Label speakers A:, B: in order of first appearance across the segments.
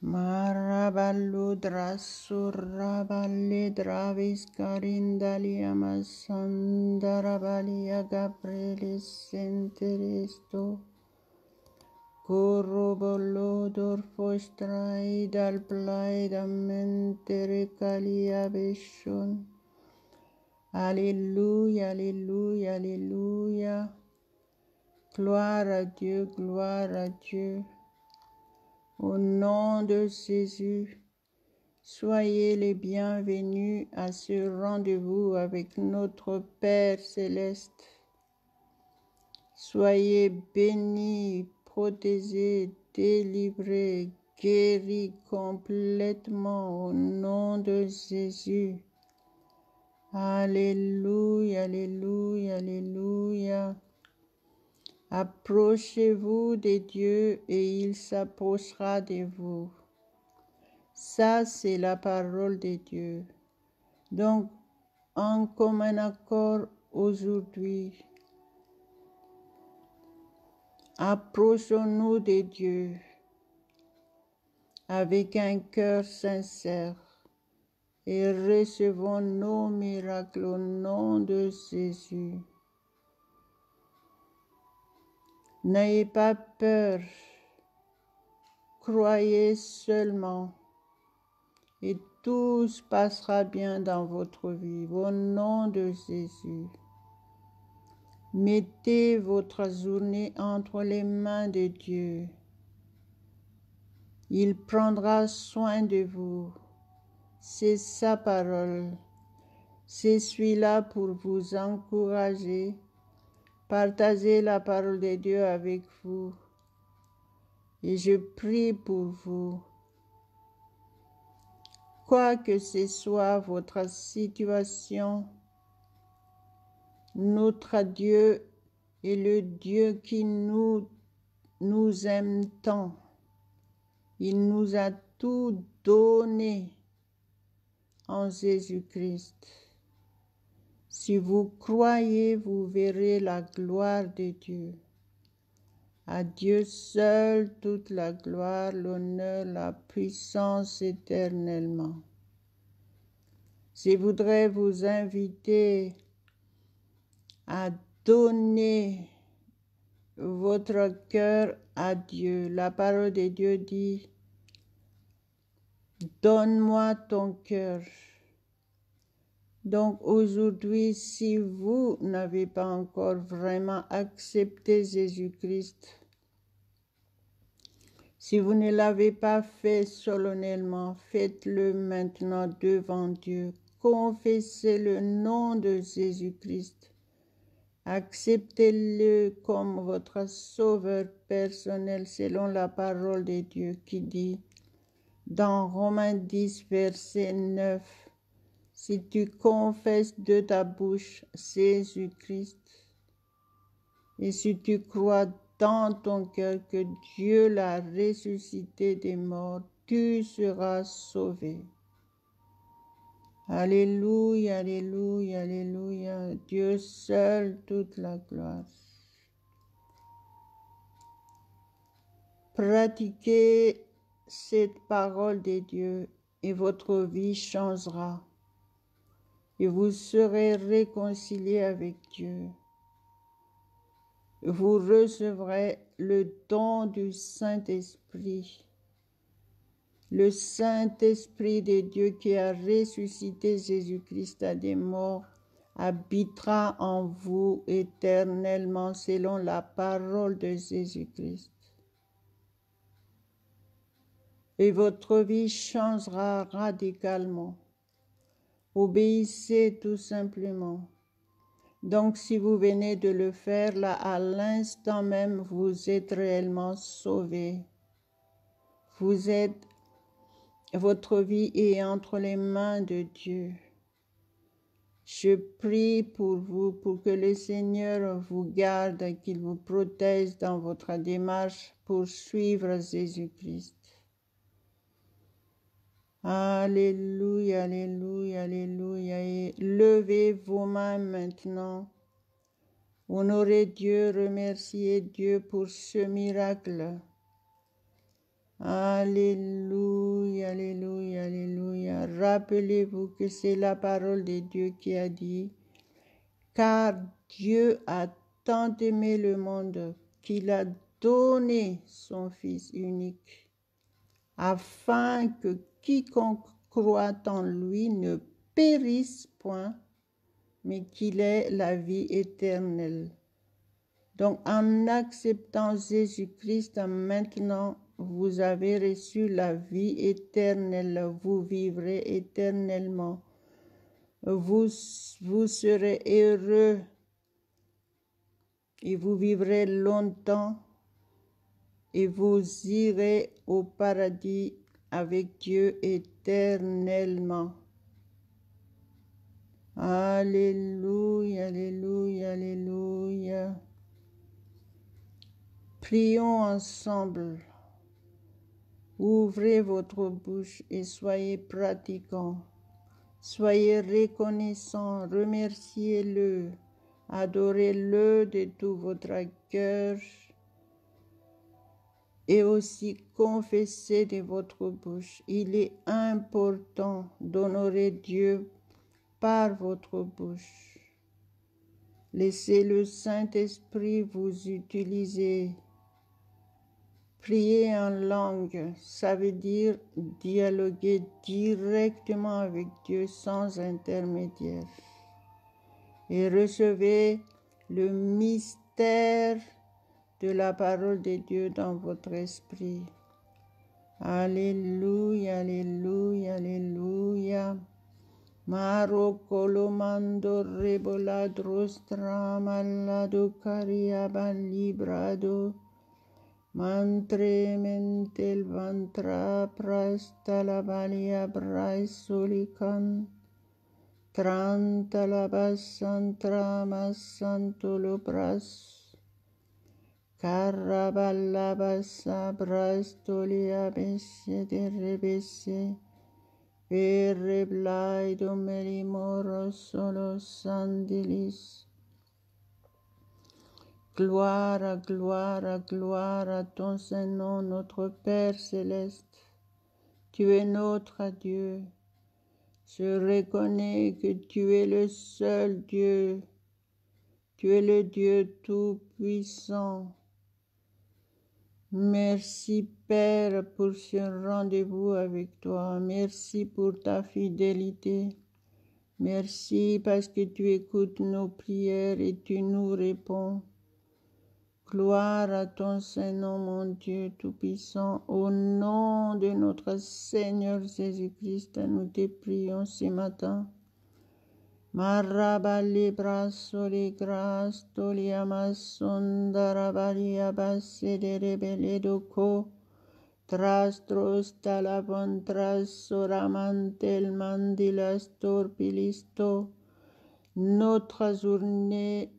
A: Marabaludra surrabalidra viscarindalia masandarabalia gabrielis senteristo corrobolodor fostraidal plaida mentericalia bishun. Alléluia, alléluia, alléluia. Gloire à Dieu, gloire à Dieu. Au nom de Jésus, soyez les bienvenus à ce rendez-vous avec notre Père céleste. Soyez bénis, protégés, délivrés, guéris complètement au nom de Jésus. Alléluia, alléluia, alléluia. Approchez-vous de Dieu et il s'approchera de vous. Ça, c'est la parole de Dieu. Donc, en commun accord aujourd'hui, approchons-nous de Dieu avec un cœur sincère et recevons nos miracles au nom de Jésus. N'ayez pas peur, croyez seulement et tout se passera bien dans votre vie. Au nom de Jésus, mettez votre journée entre les mains de Dieu. Il prendra soin de vous. C'est sa parole. C'est celui-là pour vous encourager. Partagez la parole de Dieu avec vous. Et je prie pour vous. Quoi que ce soit votre situation, notre Dieu est le Dieu qui nous aime tant. Il nous a tout donné en Jésus-Christ. Si vous croyez, vous verrez la gloire de Dieu. À Dieu seul toute la gloire, l'honneur, la puissance éternellement. Je voudrais vous inviter à donner votre cœur à Dieu. La parole de Dieu dit, « Donne-moi ton cœur ». Donc aujourd'hui, si vous n'avez pas encore vraiment accepté Jésus-Christ, si vous ne l'avez pas fait solennellement, faites-le maintenant devant Dieu. Confessez le nom de Jésus-Christ. Acceptez-le comme votre sauveur personnel selon la parole de Dieu qui dit dans Romains 10, verset 9, « Si tu confesses de ta bouche Jésus-Christ et si tu crois dans ton cœur que Dieu l'a ressuscité des morts, tu seras sauvé. » Alléluia, alléluia, alléluia. Dieu seul toute la gloire. Pratiquez cette parole de Dieu et votre vie changera. Et vous serez réconciliés avec Dieu. Vous recevrez le don du Saint-Esprit. Le Saint-Esprit de Dieu qui a ressuscité Jésus-Christ des morts habitera en vous éternellement selon la parole de Jésus-Christ. Et votre vie changera radicalement. Obéissez tout simplement. Donc si vous venez de le faire, là à l'instant même, vous êtes réellement sauvés. Votre vie est entre les mains de Dieu. Je prie pour vous, pour que le Seigneur vous garde, qu'il vous protège dans votre démarche pour suivre Jésus-Christ. Alléluia, alléluia, alléluia. Et levez vos mains maintenant. Honorez Dieu, remerciez Dieu pour ce miracle. Alléluia. rappelez-vous que c'est la parole de Dieu qui a dit, car Dieu a tant aimé le monde qu'il a donné son Fils unique, afin que quiconque croit en lui ne périsse point, mais qu'il ait la vie éternelle. Donc, en acceptant Jésus-Christ, maintenant, vous avez reçu la vie éternelle. Vous vivrez éternellement. Vous serez heureux et vous vivrez longtemps et vous irez au paradis avec Dieu éternellement. Alléluia, alléluia, alléluia. Prions ensemble. Ouvrez votre bouche et soyez pratiquants. Soyez reconnaissants, remerciez-le, adorez-le de tout votre cœur et aussi confessez de votre bouche. Il est important d'honorer Dieu par votre bouche. Laissez le Saint-Esprit vous utiliser. Prier en langue, ça veut dire dialoguer directement avec Dieu sans intermédiaire. Et recevez le mystère de la parole de Dieu dans votre esprit. Alléluia, alléluia, alléluia. Maro colomando reboladros tramalado cariaba librado. Mantre mentel vantra prasta la valia brais solican. Tranta la basantra masanto lo bras. Caraballa bassa bras tolia besse de rebesse. Per blaido merimoro solo sandilis. Gloire, gloire, gloire à ton Saint-Nom, notre Père céleste. Tu es notre Dieu. Je reconnais que tu es le seul Dieu. Tu es le Dieu tout-puissant. Merci Père pour ce rendez-vous avec toi. Merci pour ta fidélité. Merci parce que tu écoutes nos prières et tu nous réponds. Gloire à ton Saint-Nom, mon Dieu Tout-Puissant. Au nom de notre Seigneur Jésus-Christ, nous te prions ce matin. Marabali brasoli gras toliamas sondarabalia basse de rebeledoco. Trastros talavantras soramantel mandilas torpilisto. Notre journée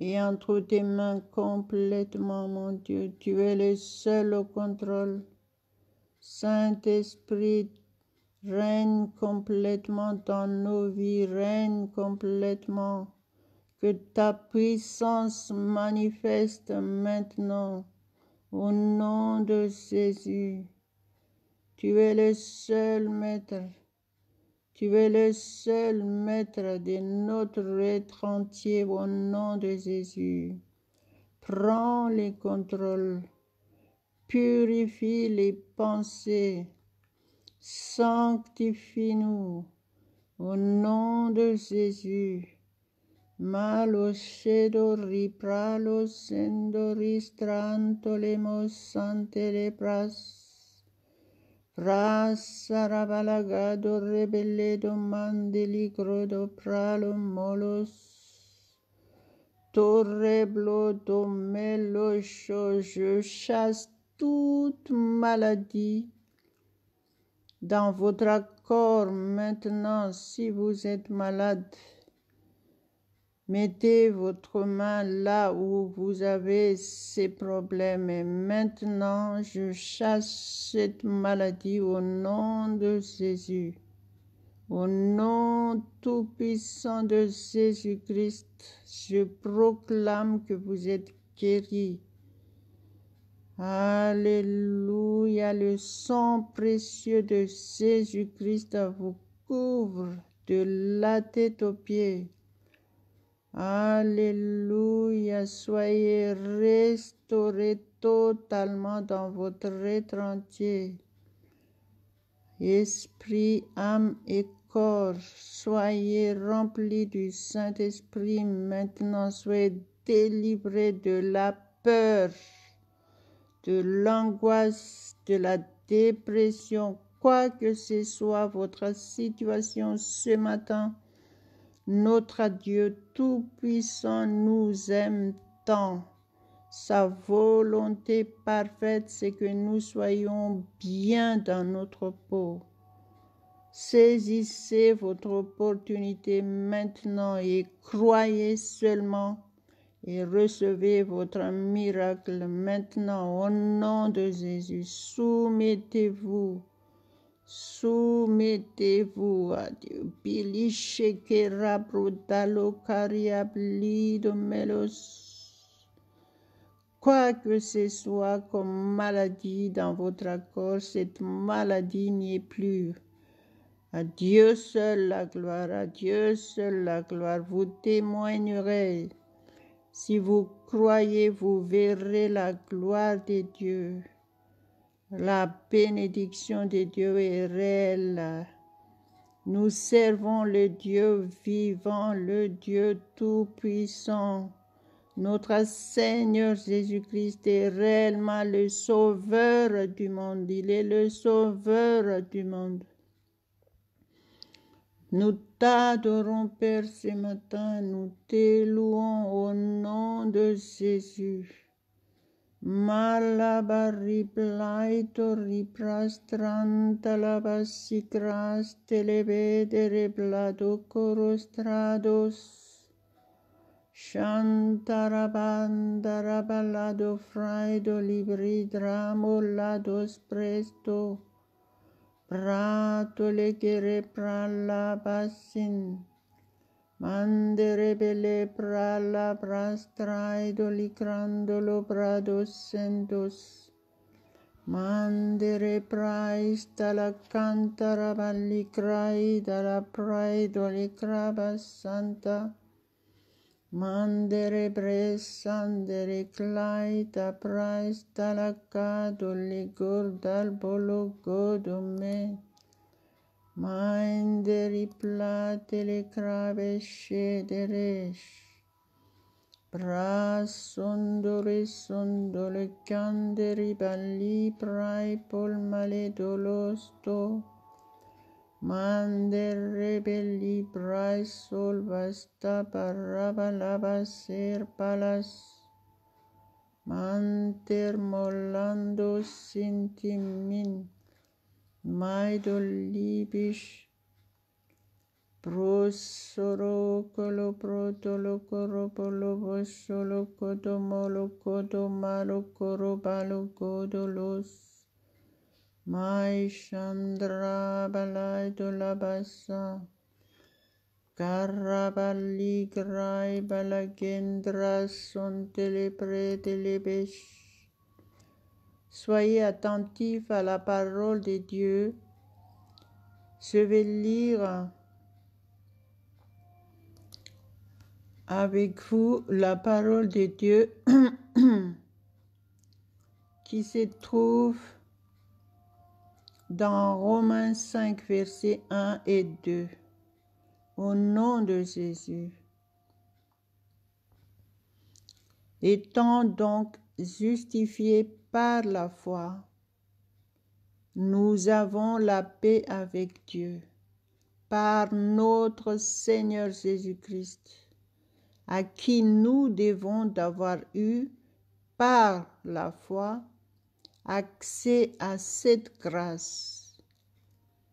A: et entre tes mains complètement, mon Dieu. Tu es le seul au contrôle. Saint-Esprit, règne complètement dans nos vies, règne complètement. Que ta puissance manifeste maintenant au nom de Jésus. Tu es le seul maître. Tu es le seul maître de notre être entier au nom de Jésus. Prends le contrôle. Purifie les pensées. Sanctifie-nous au nom de Jésus. Malocedo ripralo sendoris trantolemos santelebras. Prasarabalagado rebelledo mandeligrodo pralo molos. Torreblo domelo je chasse toute maladie dans votre corps maintenant si vous êtes malade. Mettez votre main là où vous avez ces problèmes et maintenant je chasse cette maladie au nom de Jésus. Au nom tout-puissant de Jésus-Christ, je proclame que vous êtes guéris. Alléluia, le sang précieux de Jésus-Christ vous couvre de la tête aux pieds. Alléluia, soyez restaurés totalement dans votre être entier. Esprit, âme et corps, soyez remplis du Saint-Esprit maintenant, soyez délivrés de la peur, de l'angoisse, de la dépression, quoi que ce soit votre situation ce matin. Notre Dieu Tout-Puissant nous aime tant. Sa volonté parfaite, c'est que nous soyons bien dans notre peau. Saisissez votre opportunité maintenant et croyez seulement et recevez votre miracle maintenant au nom de Jésus. Soumettez-vous à Dieu. Bilishekera brodalo kariablido melos. Quoi que ce soit comme maladie dans votre corps, cette maladie n'y est plus. À Dieu seul la gloire, à Dieu seul la gloire. Vous témoignerez. Si vous croyez, vous verrez la gloire de Dieu. La bénédiction de Dieu est réelle. Nous servons le Dieu vivant, le Dieu tout-puissant. Notre Seigneur Jésus-Christ est réellement le Sauveur du monde. Il est le Sauveur du monde. Nous t'adorons, Père, ce matin. Nous t'élouons au nom de Jésus. Malabari plaito riprastranta labasicras televedere blado corostrados. Shantarabandarabalado fraido libri dramo lados presto. Prato legere prala basin. Mandere bele prala prastraido licrandolo prados sendos. Mandere praista la cantaraballi craida la praido licrabas santa. Mandere bresandere claita praista la cado ligordal bolo godome. Minderi platele crave shederesh. Brasondore sondole canderi balli prai pol male dolosto. Mandere belli prai sol vasta parabalaba ser palas. Manter molando sintimin. Maidolibish. Prosoro colo protolo coro polo bosolo codo molo codo malo coro balo codolos. Mai chandra balaido la bassa. Carabali grai balagendra son télépré télébesh. Soyez attentifs à la parole de Dieu. Je vais lire avec vous la parole de Dieu qui se trouve dans Romains 5, versets 1 et 2. Au nom de Jésus. Étant donc justifiés par la foi, nous avons la paix avec Dieu par notre Seigneur Jésus-Christ, à qui nous devons d'avoir eu, par la foi, accès à cette grâce,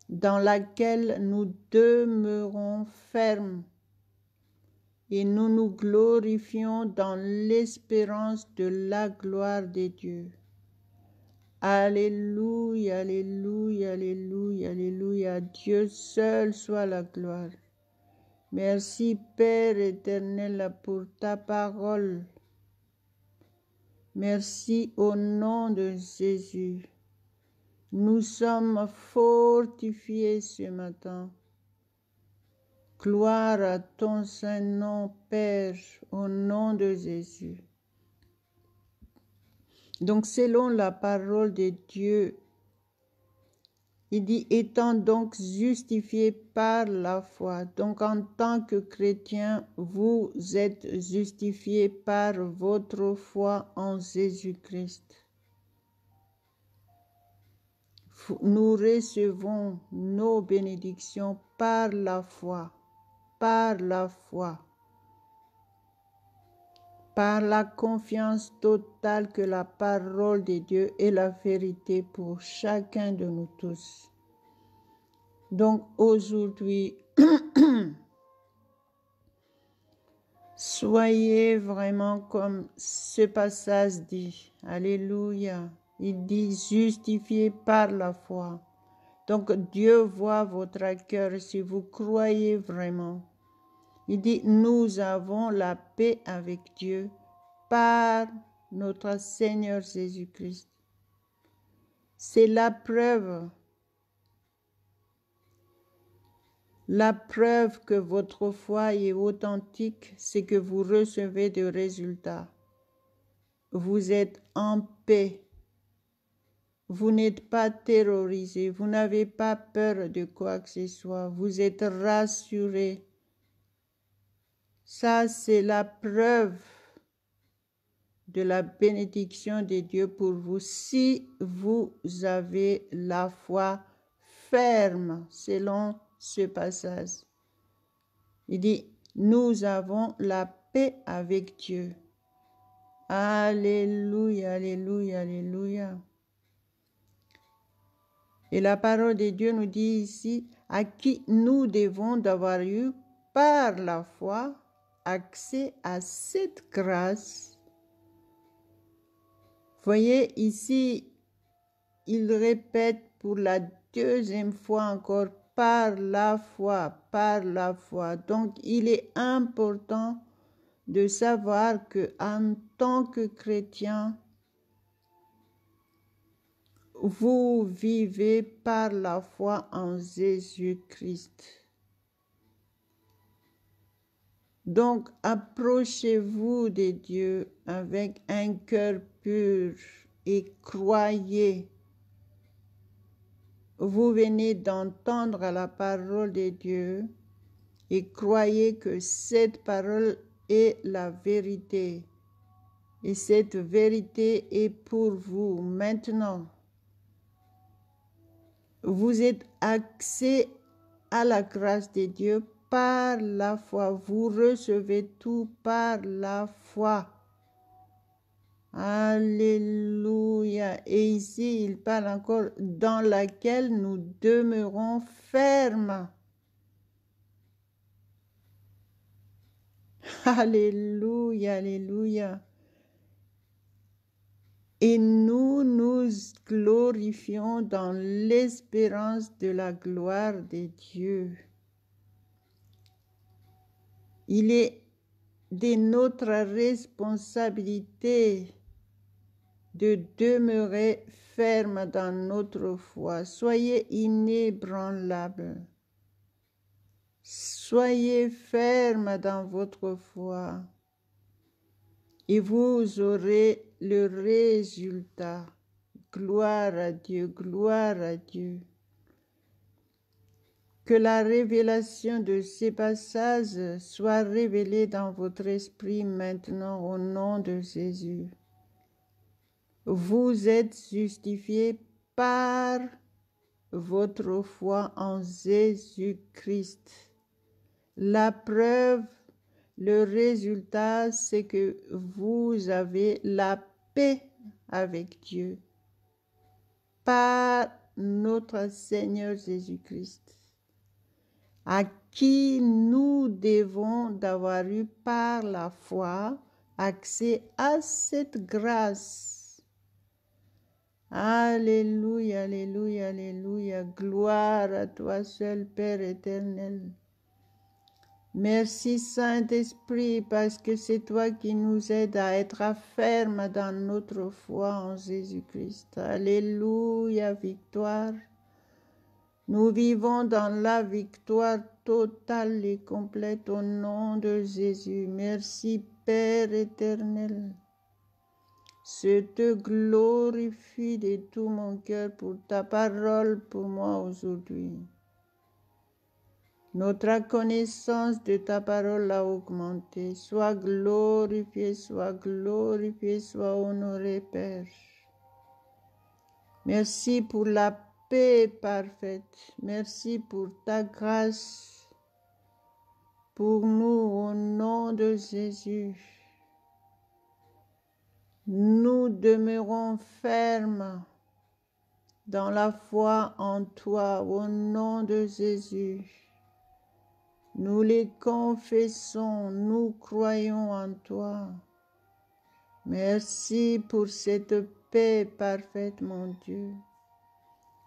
A: dans laquelle nous demeurons fermes et nous nous glorifions dans l'espérance de la gloire de Dieu. Alléluia, alléluia, alléluia, alléluia. À Dieu seul soit la gloire. Merci Père éternel pour ta parole. Merci au nom de Jésus. Nous sommes fortifiés ce matin. Gloire à ton Saint-Nom, Père, au nom de Jésus. Donc, selon la parole de Dieu, il dit, étant donc justifiés par la foi. Donc, en tant que chrétien, vous êtes justifiés par votre foi en Jésus-Christ. Nous recevons nos bénédictions par la foi, par la foi, par la confiance totale que la parole de Dieu est la vérité pour chacun de nous tous. Donc aujourd'hui, soyez vraiment comme ce passage dit. Alléluia. Il dit justifié par la foi. Donc Dieu voit votre cœur si vous croyez vraiment. Il dit nous avons la paix avec Dieu par notre Seigneur Jésus-Christ. C'est la preuve que votre foi est authentique, c'est que vous recevez des résultats. Vous êtes en paix. Vous n'êtes pas terrorisé, vous n'avez pas peur de quoi que ce soit, vous êtes rassuré. Ça, c'est la preuve de la bénédiction de Dieu pour vous si vous avez la foi ferme selon ce passage. Il dit, nous avons la paix avec Dieu. Alléluia, alléluia, alléluia. Et la parole de Dieu nous dit ici, à qui nous devons d'avoir eu par la foi accès à cette grâce. Voyez ici, il répète pour la deuxième fois encore, par la foi, par la foi. Donc, il est important de savoir que en tant que chrétien, vous vivez par la foi en Jésus-Christ. Donc, approchez-vous de Dieu avec un cœur pur et croyez. Vous venez d'entendre la parole de Dieu et croyez que cette parole est la vérité. Et cette vérité est pour vous maintenant. Vous êtes accès à la grâce de Dieu par la foi. Vous recevez tout par la foi. Alléluia. Et ici, il parle encore dans laquelle nous demeurons fermes. Alléluia, alléluia. Et nous nous glorifions dans l'espérance de la gloire de Dieu. Il est de notre responsabilité de demeurer ferme dans notre foi. Soyez inébranlables. Soyez ferme dans votre foi. Et vous aurez le résultat. Gloire à Dieu, gloire à Dieu. Que la révélation de ces passages soit révélée dans votre esprit maintenant au nom de Jésus. Vous êtes justifiés par votre foi en Jésus-Christ. La preuve, le résultat, c'est que vous avez la paix avec Dieu par notre Seigneur Jésus-Christ, à qui nous devons d'avoir eu par la foi accès à cette grâce. Alléluia, alléluia, alléluia. Gloire à toi seul, Père éternel. Merci Saint-Esprit, parce que c'est toi qui nous aides à être fermes dans notre foi en Jésus-Christ. Alléluia, victoire. Nous vivons dans la victoire totale et complète au nom de Jésus. Merci Père éternel. Je te glorifie de tout mon cœur pour ta parole pour moi aujourd'hui. Notre connaissance de ta parole a augmenté. Sois glorifié, sois honoré, Père. Merci pour la paix parfaite. Merci pour ta grâce pour nous au nom de Jésus. Nous demeurons fermes dans la foi en toi au nom de Jésus. Nous les confessons, nous croyons en toi. Merci pour cette paix parfaite, mon Dieu.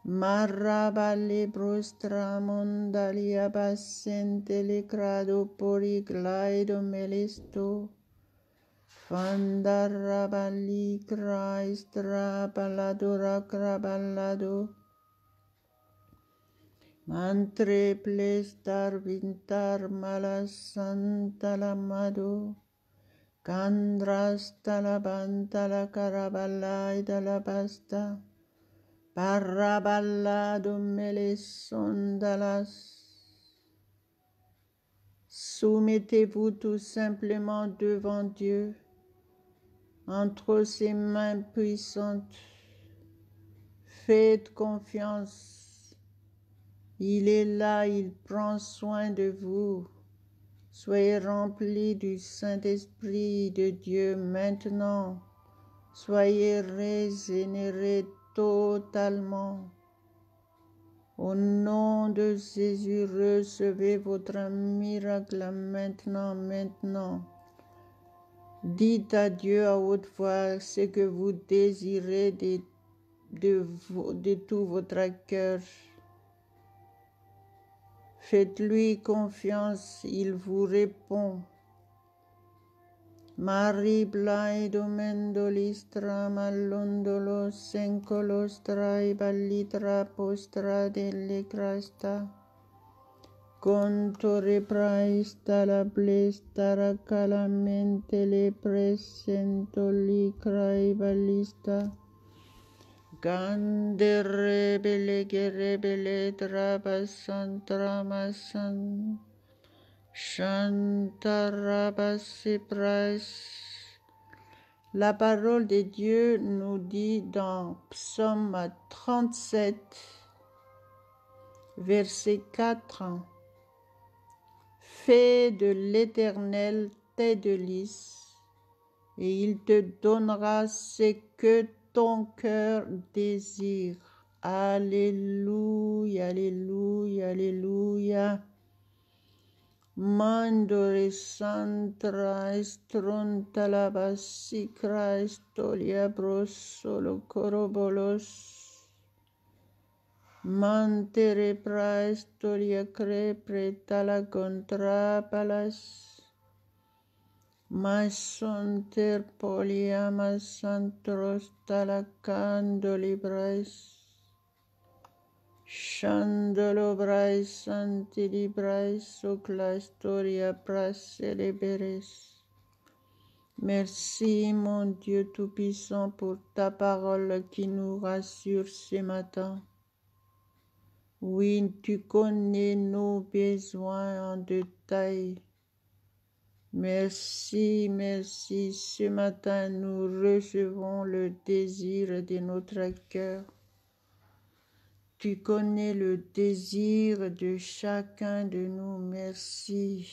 A: Marabale brostra mondalia basente le crado poriglaido melisto. Fandarabali Christra baladora crabalado. Mantre plestar vintar malas santa lamado. Candrasta la banta la caraballa da la basta. Paraballado melesondalas. Soumettez-vous tout simplement devant Dieu, entre ses mains puissantes. Faites confiance. Il est là, il prend soin de vous. Soyez remplis du Saint-Esprit de Dieu maintenant. Soyez régénérés totalement. Au nom de Jésus, recevez votre miracle maintenant. Dites à Dieu à haute voix ce que vous désirez de tout votre cœur. Faites-lui confiance, il vous répond. Marie blaido mendolistra mallondolo sencolostra e ballitra postra delle crasta. Contore praista la blesta racalamente le presento licra e ballista. Gande rebele trabasan tramasan. Chantarabasipras. La parole de Dieu nous dit dans Psaume 37, verset 4, fais de l'Éternel tes délices, et il te donnera ce que ton cœur désire. Alléluia, alléluia, alléluia. Mandore santra estronta la basicra estolia brosolo corobolos. Mantere praestolia crepre la contra palas. Masonter poliamas santros talacandoli brais. Chandolo brais santi di brais socla storia pracereberes. Merci mon Dieu Tout-Puissant pour ta parole qui nous rassure ce matin. Oui, tu connais nos besoins en détail. Merci, merci. Ce matin, nous recevons le désir de notre cœur. Tu connais le désir de chacun de nous. Merci.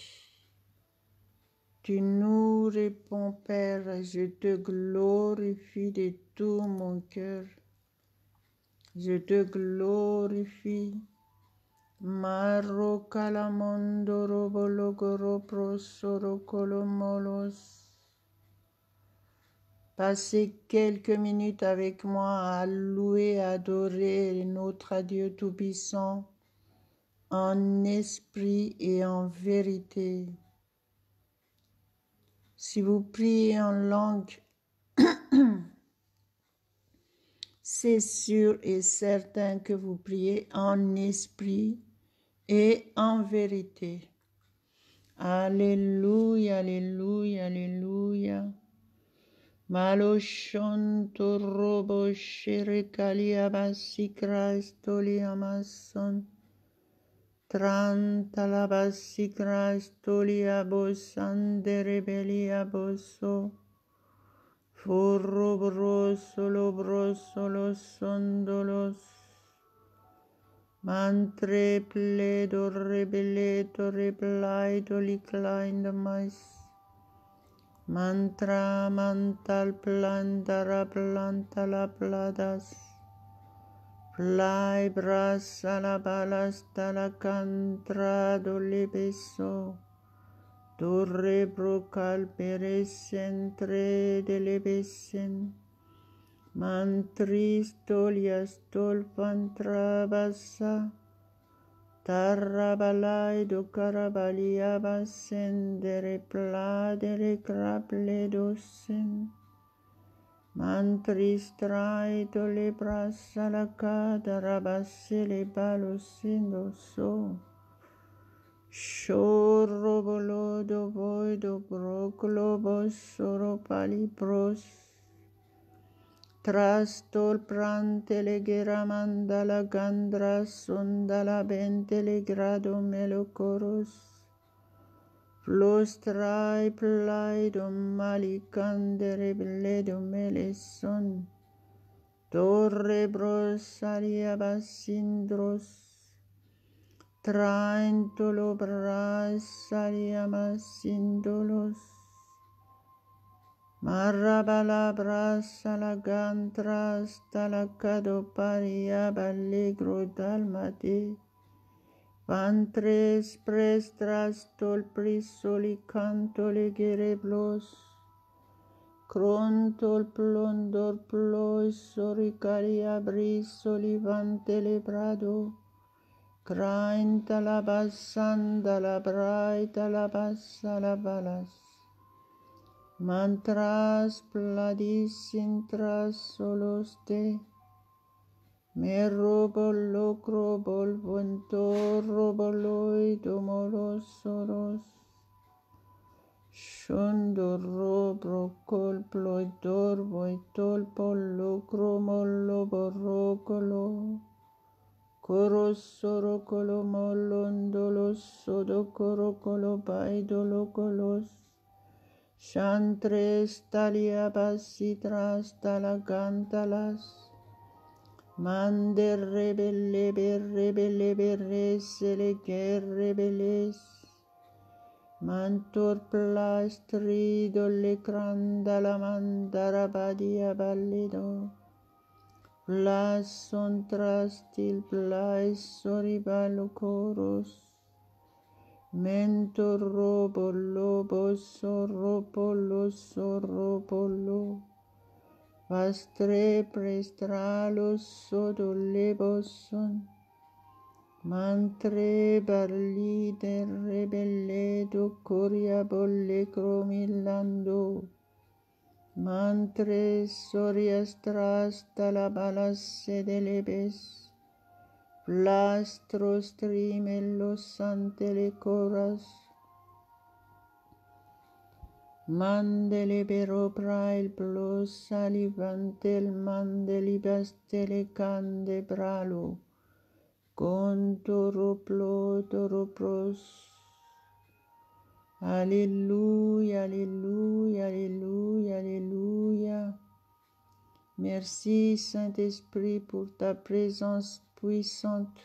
A: Tu nous réponds, Père. Je te glorifie de tout mon cœur. Je te glorifie. Maro calamondoro bologoro prosoro colomolos. Passez quelques minutes avec moi à louer, à adorer notre Dieu Tout-Puissant en esprit et en vérité. Si vous priez en langue, c'est sûr et certain que vous priez en esprit et en vérité. Alléluia, alléluia, alléluia. Maloshonto robo shirikalia basikra estolia mason. Tranta basikra estolia bosan de rebelia boso. Furro broso los sondolos. Mantre pledo rebeleto replaido liclined mice. Mantra mantal plantara planta la pladas. Plai brasa la balasta la cantra do lebeso. Torre brocal peresentre de lebesen. Mantristolias tolpantrabasa. Tarrabalai do carabalia basen de repladere craple dosen. Mantristrai do le brasa la cadarabase le balosindo so. Shorobolo do voi do brocolo bossoro palipros. Trastol prante le geramanda la gandra sonda la bente le grado melocoros. Flostrai plaido malicandere bledo meleson. Torre brosaria basindros. Traintolo brasaria masindolos. Marrabala brasa la gantra sta la cado paria ballegro dalmate. Pantres prestras tol prisoli canto le gereblos. Crontol plondor plois soricaria brisoli vante le brado. Crainta la bassanda la braita la bassa la balas. Mantras pladis intras soloste. Me robol locrobol ventor roboloi domolos soros. Shundor robrocol ploidor voitol pollo cromolo borrocolo. Corosoro colo molondolos sodo corocolo baidolocolos. Chantres talia basitras talagantalas. Mande rebelle le guerrebeles. Mantor plastrido le cranda la mandara badia ballido. Plas son trastil plais soribalo coros. Mentor robo lobo sorropolo. Pastre prestralos sodo leboson. Mantre barli de rebelledo coria bolle cromillando. Mantre sorias trasta la balasse de lebes. Plastros trimelos ante le coras. Mandele bero prail plos salivantel mandelibas telecande bralo. Contoro plotoro pros. Alléluia, alléluia, alléluia, alléluia. Merci Saint-Esprit pour ta présence puissante.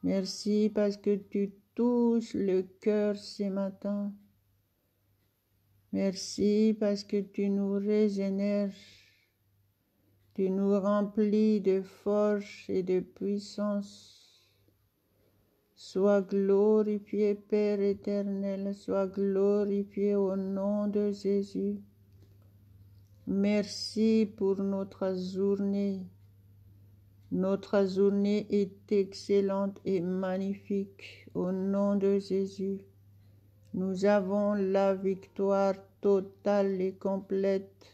A: Merci parce que tu touches le cœur ce matin. Merci parce que tu nous régénères. Tu nous remplis de force et de puissance. Sois glorifié, Père éternel, sois glorifié au nom de Jésus. Merci pour notre journée. Notre journée est excellente et magnifique au nom de Jésus. Nous avons la victoire totale et complète.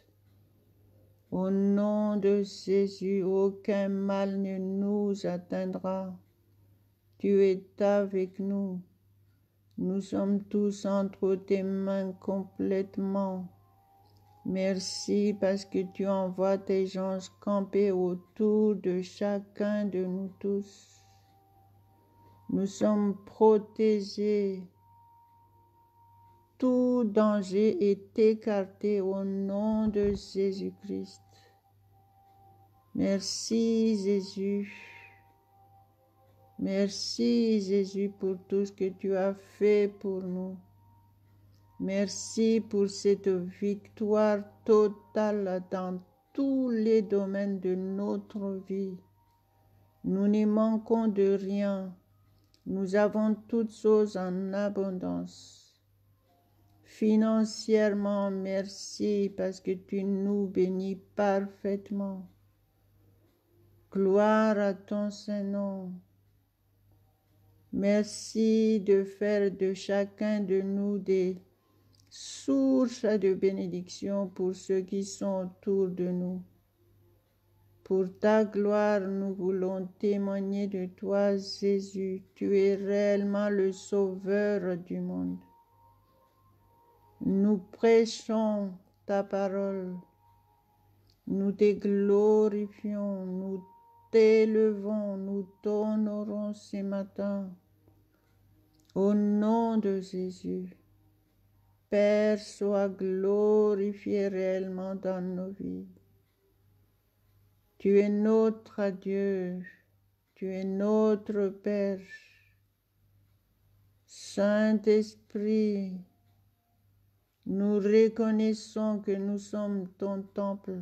A: Au nom de Jésus, aucun mal ne nous atteindra. Tu es avec nous. Nous sommes tous entre tes mains complètement. Merci parce que tu envoies tes anges camper autour de chacun de nous tous. Nous sommes protégés. Tout danger est écarté au nom de Jésus-Christ. Merci Jésus. Merci Jésus pour tout ce que tu as fait pour nous. Merci pour cette victoire totale dans tous les domaines de notre vie. Nous n'y manquons de rien. Nous avons toutes choses en abondance. Financièrement, merci parce que tu nous bénis parfaitement. Gloire à ton Saint-Nom. Merci de faire de chacun de nous des sources de bénédiction pour ceux qui sont autour de nous. Pour ta gloire, nous voulons témoigner de toi, Jésus. Tu es réellement le Sauveur du monde. Nous prêchons ta parole. Nous te glorifions, nous t'élevons, nous t'honorons ce matin. Au nom de Jésus, Père, sois glorifié réellement dans nos vies. Tu es notre Dieu, tu es notre Père. Saint-Esprit, nous reconnaissons que nous sommes ton temple.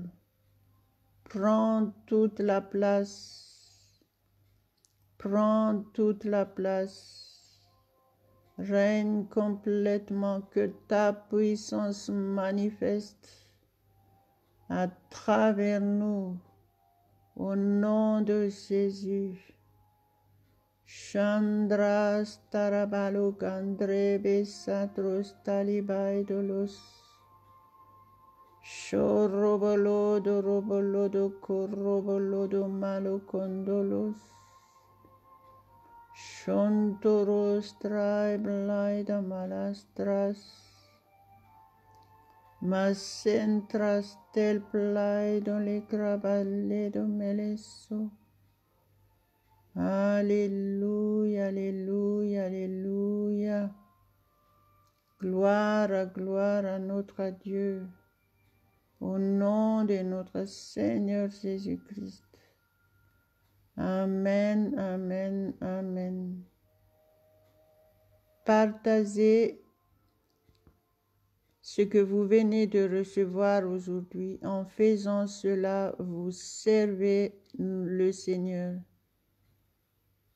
A: Prends toute la place. Prends toute la place. Règne complètement, que ta puissance manifeste à travers nous. Au nom de Jésus. Chandras tarabalo gandrebe satros talibaidolos. Shorobolodo robolodo korobolodo malokondolos. Shontoros traiblaida malastras. Masentras tel plaido le crabaledo meleso. Alléluia, alléluia, alléluia. Gloire à notre Dieu. Au nom de notre Seigneur Jésus-Christ. Amen, amen, amen. Partagez ce que vous venez de recevoir aujourd'hui. En faisant cela, vous servez le Seigneur.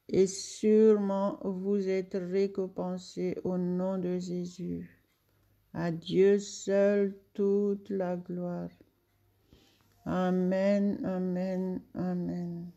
A: Et sûrement vous êtes récompensés au nom de Jésus. À Dieu seul toute la gloire. Amen, amen, amen.